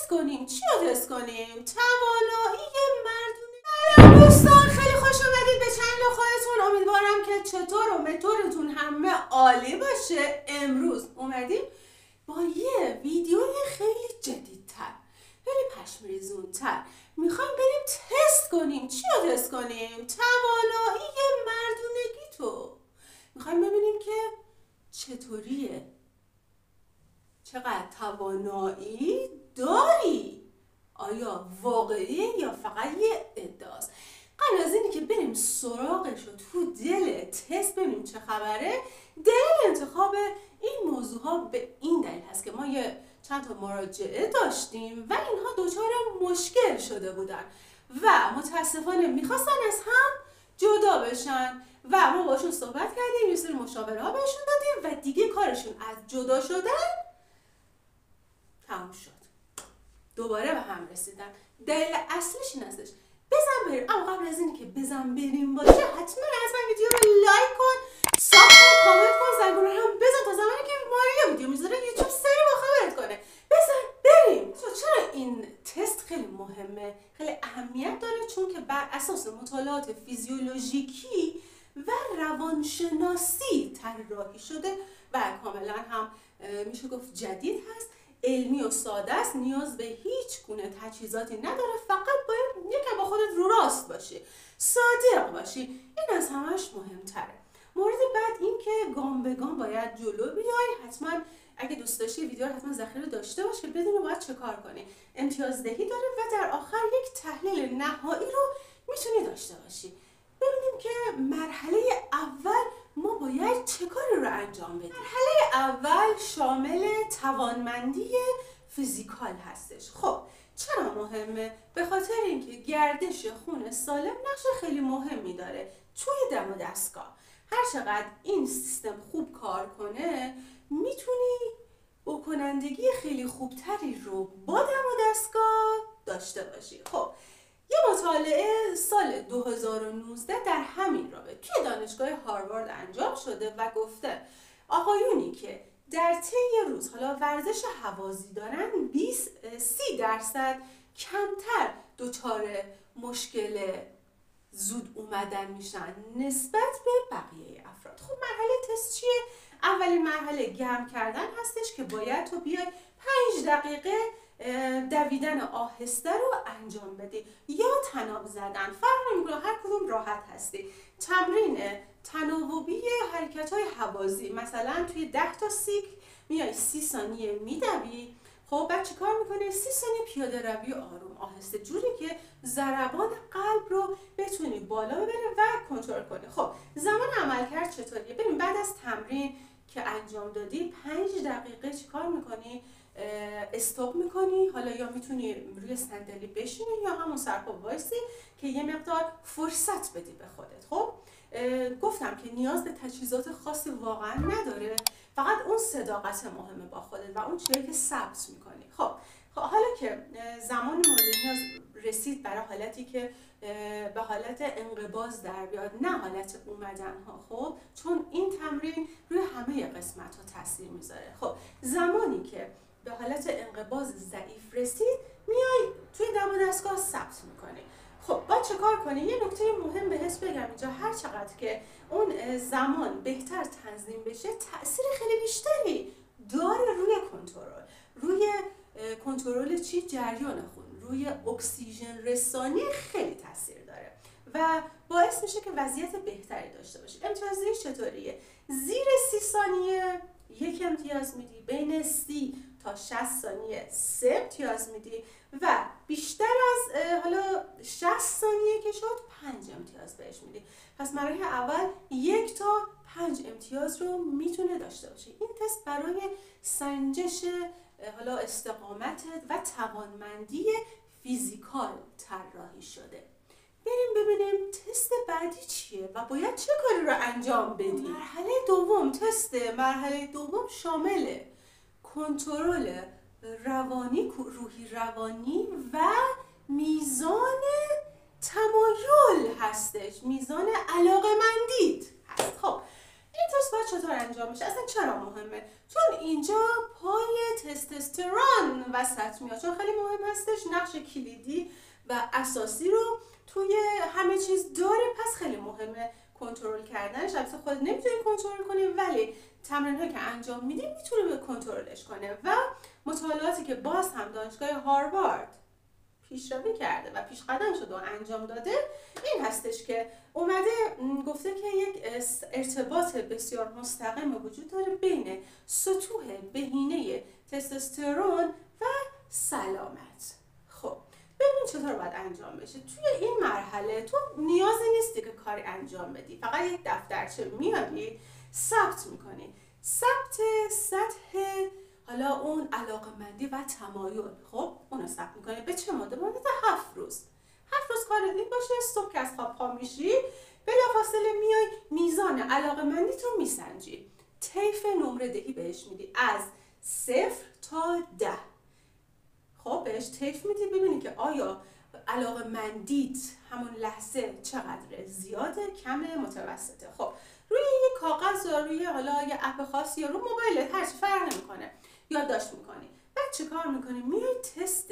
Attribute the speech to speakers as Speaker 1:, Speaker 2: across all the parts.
Speaker 1: تست کنیم. چی رو تست کنیم؟ توانایی مردونه. سلام دوستان، خیلی خوش اومدید به چنل خودتون. امیدوارم که چطور و مطورتون همه عالی باشه. امروز اومدیم با یه ویدیوی خیلی جدیدتر، خیلی پشمریزونتر. میخوایم بریم تست کنیم. چی رو تست کنیم؟ توانایی مردونگی تو. میخوایم ببینیم که چطوریه، چقدر توانایی داری، آیا واقعیه یا فقط یه ادعاست. قبل از اینی که بریم سراغش و تو دل تست ببینیم چه خبره، دلیل انتخاب این موضوع ها به این دلیل هست که ما یه چند تا مراجعه داشتیم و اینها دچار مشکل شده بودن و متاسفانه میخواستن از هم جدا بشن و ما باشون صحبت کردیم، یه سری مشاوره ها بهشون دادیم و دیگه کارشون از جدا شدن تموم شد، دوباره به هم رسیدن. دلیل اصلیش این هستش. بزن بریم، اما قبل از اینکه بزن بریم باشه حتما ویدیو رو لایک کن، ساب کن، کامنت کن، زنگوله هم بزن تا زمانی که ماریا ویدیو میذاره یوتیوب سری با خبرت کنه. بزن بریم. چرا این تست خیلی مهمه، خیلی اهمیت داره؟ چون که بر اساس مطالعات فیزیولوژیکی و روانشناسی طراحی شده و کاملا هم میشه گفت جدید هست، علمی و ساده است، نیاز به هیچ گونه تجهیزاتی نداره، فقط باید یکم با خودت رو راست باشی، صادق باشی. این از همش مهمتره. مورد بعد این که گام به گام باید جلو بیای. حتما اگه دوست داشتی ویدیو رو حتما ذخیره داشته باش که بدونی باید چه کار کنی. امتیازدهی داره و در آخر یک تحلیل نهایی رو میتونی داشته باشی. ببینیم که مرحله اول ما باید چه کاری رو انجام بدیم. مرحله اول شامل توانمندی فیزیکال هستش. خب چرا مهمه؟ به خاطر اینکه گردش خون سالم نقش خیلی مهمی داره توی دم و دستگاه. هر چقدر این سیستم خوب کار کنه میتونی بکنندگی خیلی خوبتری رو با دم و دستگاه داشته باشی. خب یه مطالعه سال 2019 در همین رابطه توی دانشگاه هاروارد انجام شده و گفته آقایونی که در طی روز حالا ورزش هوازی دارن 30% کمتر دچار مشکل زود اومدن میشن نسبت به بقیه افراد. خب مرحله تست چیه؟ اولین مرحله گرم کردن هستش که باید تو بیای 5 دقیقه دویدن آهسته رو انجام بدی یا طناب زدن، فرق نمیکنه، هر کدوم راحت هستی. تمرین تناوبی حرکت‌های هوازی، مثلا توی 10 تا سیکل میای 30 ثانیه میدوی. خب بعد چیکار میکنه؟ 30 ثانیه پیاده روی آروم آهسته، جوری که ضربان قلب رو بتونی بالا ببری و کنترل کنی. خب زمان عملکرد چطوریه؟ ببین بعد از تمرین که انجام دادی 5 دقیقه چیکار میکنی؟ استاپ میکنی. حالا یا میتونی روی صندلی بشینی یا همون سرپا وایسی که یه مقدار فرصت بدی به خودت. خب گفتم که نیاز به تجهیزات خاصی واقعا نداره، فقط اون صداقت مهمه با خودت و اون چیزی که ثبت میکنی. خب حالا که زمان مورد نیاز رسید برای حالتی که به حالت انقباض در بیاد، نه حالت اومدن ها، خب چون این تمرین روی همه قسمت ها تاثیر میذاره. خب زمانی که به حالت انقباض ضعیف رسید میای توی دم و دستگاه ثبت میکنی. خب باید چه کار کنی؟ یه نکته مهم بهش بگم اینجا، هر چقدر که اون زمان بهتر تنظیم بشه تأثیر خیلی بیشتری داره روی کنترل چی؟ جریان خون، روی اکسیژن رسانی خیلی تاثیر داره و باعث میشه که وضعیت بهتری داشته باشی. امتیازدهی چطوریه؟ زیر 30 ثانیه 1 امتیاز میدی، بین 30 تا 60 ثانیه 3 امتیاز میدی و بیشتر از حالا 60 ثانیه که شد 5 امتیاز بهش میدی. پس مرحله اول 1 تا 5 امتیاز رو میتونه داشته باشه. این تست برای سنجش حالا استقامتت و توانمندی فیزیکال طراحی شده. بریم ببینیم تست بعدی چیه و باید چه کاری رو انجام بدیم. مرحله دوم تست. مرحله دوم شامل کنترل روحی روانی و میزان تمایل هستش، میزان علاقه‌مندیت هست. خب این تست باید چطور انجام میشه؟ اصلا چرا مهمه؟ چون اینجا پای تستوسترون وسط میاد، چون خیلی مهم هستش، نقش کلیدی و اساسی رو توی همه چیز داره، پس خیلی مهمه کنترل کردنش. البته خودت نمیتونی کنترل کنی، ولی تمرین‌هایی که انجام میدی میتونه به کنترلش کنه. و مطالعاتی که باز هم دانشگاه هاروارد پیشروی کرده و پیش قدم شده و انجام داده این هستش که اومده گفته که یک ارتباط بسیار مستقیم وجود داره بین سطوح بهینه تستوسترون و سلامت. خب ببین چطور باید انجام بشه. توی این مرحله تو نیازی نیستی که کاری انجام بدی، فقط یک دفترچه میاری ثبت میکنی، ثبت سطح حالا اون علاقه‌مندی و تمایل. خب اونو ثبت میکنی به چه مدت؟ 7 روز. 7 روز کار این باشه. صبح که از خواب پا میشی بلافاصله میای میزان علاقه‌مندیت رو میسنجی، طیف نمره دهی بهش میدی از 0 تا 10. خب بهش طیف میدی ببینی که آیا علاقه‌مندیت همون لحظه چقدره، زیاده، کمه، متوسطه. خب روی یه کاغذ یا روی حالا یه اپ خاصی یا رو موبایلت هر چی فرق نمیکنه یادداشت میکنی. بعد چه کار میکنی؟ میای تست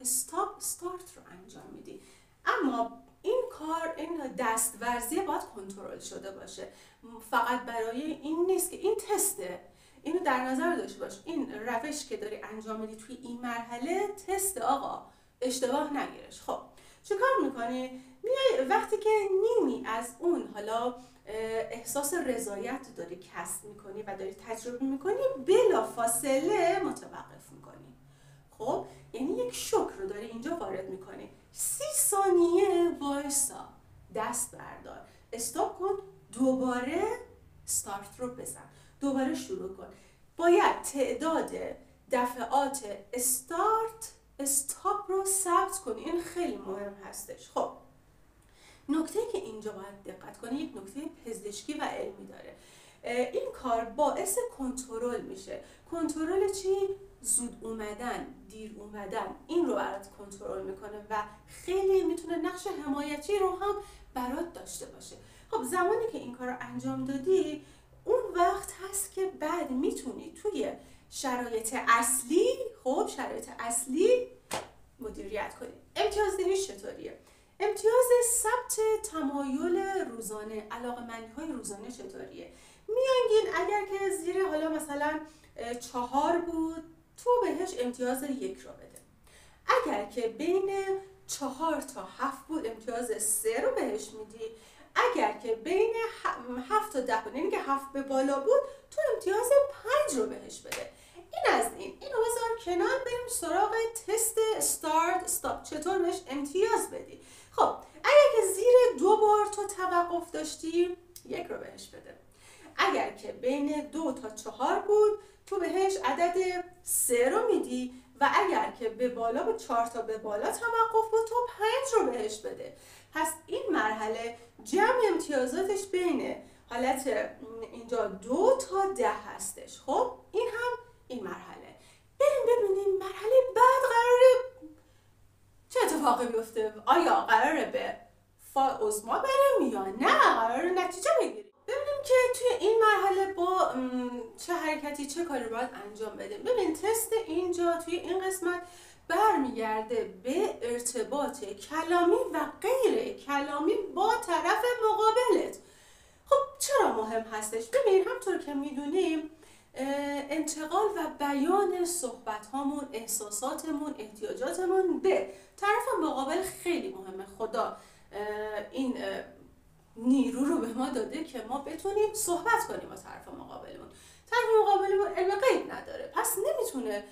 Speaker 1: استاپ استارت رو انجام میدی. اما این کار، این دستورزی باید کنترل شده باشه، فقط برای این نیست که این تسته، اینو در نظر داشته باش. این روش که داری انجام میدی توی این مرحله تست، آقا اشتباه نگیرش. خب چه کار میکنی؟ میای وقتی که نیمی از اون حالا احساس رضایت داری کسب میکنی و داری تجربه میکنی بلا فاصله متوقف میکنی. خب یعنی یک شوک رو داری اینجا وارد میکنی. 30 ثانیه وایسا، دست بردار، استاپ کن، دوباره استارت رو بزن، دوباره شروع کن. باید تعداد دفعات استارت استاپ رو ثبت کنی، این خیلی مهم هستش. خب نکته که اینجا باید دقت کنی یک نکته پزشکی و علمی داره. این کار باعث کنترل میشه. کنترل چی؟ زود اومدن، دیر اومدن، این رو برات کنترل میکنه و خیلی میتونه نقش حمایتی رو هم برات داشته باشه. خب زمانی که این کار رو انجام دادی اون وقت هست که بعد میتونی توی شرایط اصلی، خب شرایط اصلی مدیریت کنی. امتیازدهی چطوریه؟ امتیاز ثبت تمایل روزانه، علاقه‌مندی‌های روزانه چطوریه؟ میانگین اگر که زیر حالا مثلا 4 بود تو بهش امتیاز 1 رو بده. اگر که بین 4 تا 7 بود امتیاز 3 رو بهش میدی. اگر که بین 7 تا 10 بود، یعنی که 7 به بالا بود، تو امتیاز 5 رو بهش بده. این از اینو بذار کنار، بریم سراغ تست استارت استاپ، چطور بهش امتیاز بدی. خب اگر که زیر 2 بار تو توقف داشتی 1 رو بهش بده. اگر که بین 2 تا 4 بود تو بهش عدد 3 رو میدی و اگر که به بالا بود 4 تا به بالا توقف بود تو 5 رو بهش بده. پس این مرحله جمع امتیازاتش بین حالت اینجا 2 تا 10 هستش. خب این هم این مرحله. بریم ببینیم مرحله بعد قراره چه اتفاقی بیفته. آیا قراره به فاوزما بریم یا نه قراره نتیجه بگیریم؟ ببینیم که توی این مرحله با چه حرکتی چه کاری باید انجام بدیم. ببین تست اینجا توی این قسمت برمیگرده به ارتباط کلامی و غیر کلامی با طرف مقابلت. خب چرا مهم هستش؟ ببین همطور که میدونیم انتقال و بیان صحبت هامون، احساساتمون، احتیاجاتمون به طرف مقابل خیلی مهمه. خدا این نیرو رو به ما داده که ما بتونیم صحبت کنیم با طرف مقابلمون. طرف مقابلمون علم غیب نداره، پس نمیتونه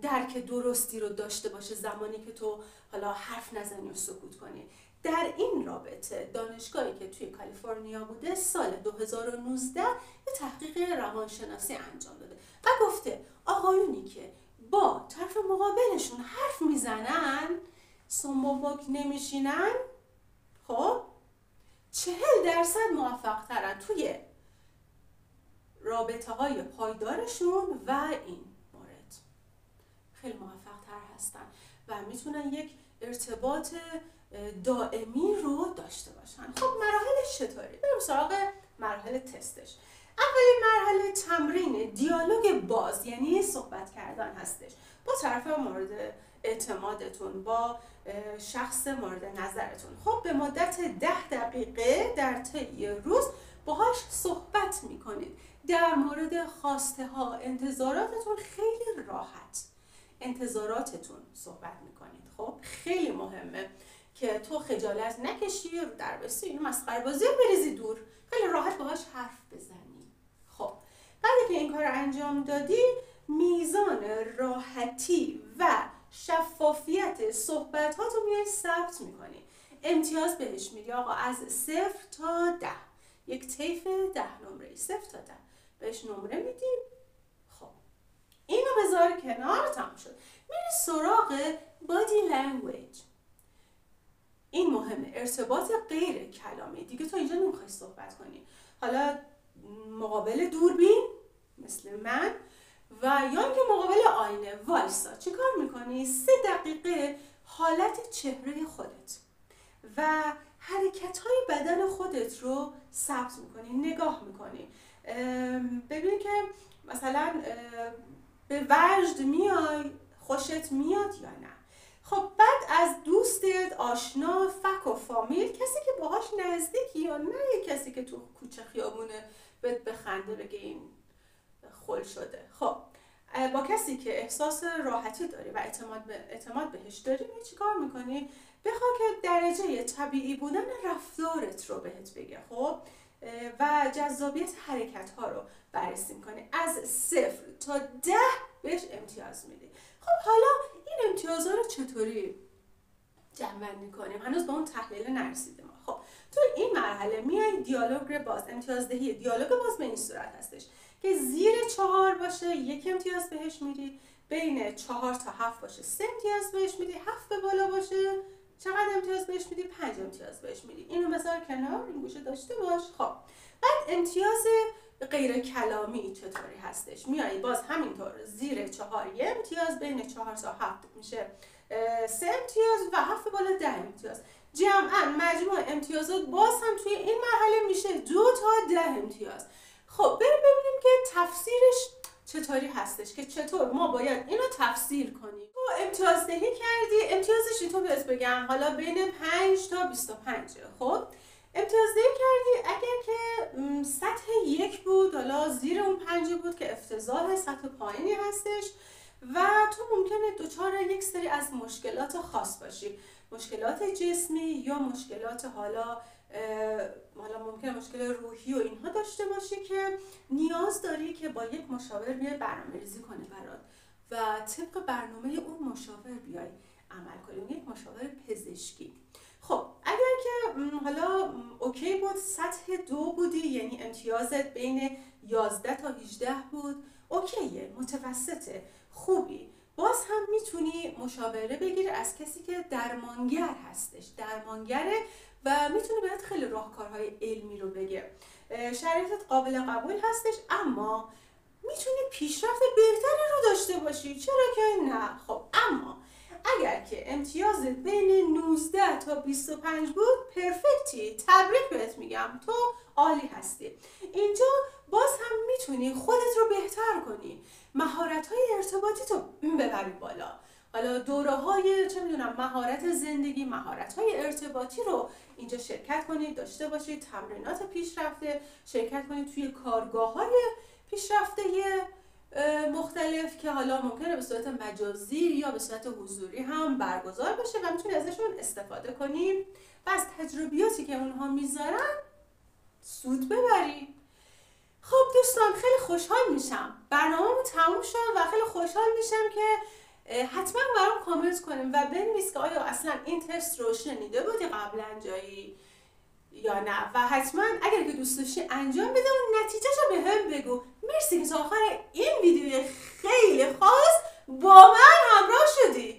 Speaker 1: درک درستی رو داشته باشه زمانی که تو حالا حرف نزنی و سکوت کنی. در این رابطه دانشگاهی که توی کالیفرنیا بوده سال 2019 یه تحقیق روانشناسی انجام داده و گفته آقایونی که با طرف مقابلشون حرف میزنن سنباک نمیشینن، خب 40% موفق ترن توی رابطه های پایدارشون و این مورد خیلی موفق تر هستن و میتونن یک ارتباط دائمی رو داشته باشن. خب مراحلش چطوری؟ بریم سراغ مراحل تستش. اولین مرحله تمرین دیالوگ باز یعنی صحبت کردن هستش با طرف مورد اعتمادتون، با شخص مورد نظرتون. خب به مدت 10 دقیقه در طی روز باهاش صحبت میکنید در مورد خواسته ها، انتظاراتتون. خیلی راحت انتظاراتتون صحبت میکنید. خب خیلی مهمه که تو خجالت نکشی، رو در بسی اینو مسخره بازی بریزی دور، خیلی راحت باهاش حرف بزنی. خب بعد که این کار انجام دادی، میزان راحتی و شفافیت صحبت ها تو میای ثبت میکنی، امتیاز بهش میدی. آقا از 0 تا 10 یک طیف 10 نمره، 0 تا 10 بهش نمره میدی. خب اینو بذار کنار، تمام شد. میری سراغ body language. این مهمه، ارتباط غیر کلامی. دیگه تو اینجا نمیخوای صحبت کنی، حالا مقابل دوربین مثل من و یا اینکه مقابل آینه وایسا چی کار میکنی؟ 3 دقیقه حالت چهره خودت و حرکت‌های بدن خودت رو ثبت میکنی، نگاه میکنی، ببین که مثلا به وجد میای، خوشت میاد یا نه. خب بعد از دوستت، آشنا، فک و فامیل، کسی که باهاش نزدیکی یا نه کسی که تو کوچه خیابونه بهت بخنده بگه این خل شده. خب با کسی که احساس راحتی داری و اعتماد بهش داری چی کار میکنی؟ بخوا که درجه طبیعی بودن رفتارت رو بهت بگه. خب و جذابیت حرکت ها رو بررسی میکنی. از 0 تا 10 بهش امتیاز میدی. خب حالا این امتیازها رو چطوری جمع میکنیم؟ هنوز به اون تحلیل نرسیدیم. خب تو این مرحله میای دیالوگ باز، امتیازدهی دیالوگ باز به این صورت هستش که زیر 4 باشه 1 امتیاز بهش میدی، بین 4 تا 7 باشه 3 امتیاز بهش میدی، 7 به بالا باشه چقدر امتیاز بهش میدی؟ 5 امتیاز بهش میدی. اینو بذار کنار، این گوشه داشته باش. خب بعد امتیاز غیر کلامی چطوری هستش؟ میایی باز همینطور زیر 4 1 امتیاز، بین 4 تا 7 میشه 3 امتیاز و 7 بالا 10 امتیاز. جمعاً مجموع امتیازات باز هم توی این مرحله میشه 2 تا 10 امتیاز. خب بریم ببینیم که تفسیرش چطوری هستش، که چطور ما باید اینو تفسیر کنیم. تو امتیازدهی کردی، امتیازش تو بهت بگم حالا بین 5 تا 25. خب امتیازدهی کردی، اگر که سطح 1 بود، حالا زیر اون 5 بود که افتضاح، سطح پایینی هستش و تو ممکنه دچار یک سری از مشکلات خاص باشی، مشکلات جسمی یا مشکلات حالا ممکنه مشکل روحی و اینها داشته باشی که نیاز داری که با یک مشاور بیای برنامه‌ریزی کنه برات و طبق برنامه اون مشاور بیای عمل کنی، یک مشاور پزشکی. خب اگر که حالا اوکی بود، سطح 2 بودی، یعنی امتیازت بین 11 تا 18 بود، اوکیه، متوسطه، خوبی، باز هم میتونی مشاوره بگیری از کسی که درمانگر هستش، درمانگره و میتونه بهت خیلی راهکارهای علمی رو بگه. شرایطت قابل قبول هستش، اما میتونی پیشرفت بهتری رو داشته باشی، چرا که نه. خب اما اگر که امتیازت بین 19 تا 25 بود، پرفکتی، تبریک بهت میگم، تو عالی هستی. اینجا باز هم میتونی خودت رو بهتر کنی، مهارت‌های ارتباطی تو ببری بالا. حالا دوره‌های چه میدونم مهارت زندگی، مهارت‌های ارتباطی رو اینجا شرکت کنید، داشته باشید، تمرینات پیشرفته شرکت کنید توی کارگاه‌های پیشرفته مختلف که حالا ممکنه به صورت مجازی یا به صورت حضوری هم برگزار بشه و میتونی ازشون استفاده کنیم و از تجربیاتی که اونها میذارن سود ببری. خب دوستان خیلی خوشحال میشم، برنامه‌مون تموم شد و خیلی خوشحال میشم که حتما برام کامنت کنیم و بنویس که آیا اصلا این تست رو شنیده بودی قبلا جایی یا نه و حتما اگر که دوست داشتی انجام بده و نتیجه‌شو به هم بگو. مرسی که تا آخر این ویدیو خیلی خاص با من همراه شدی.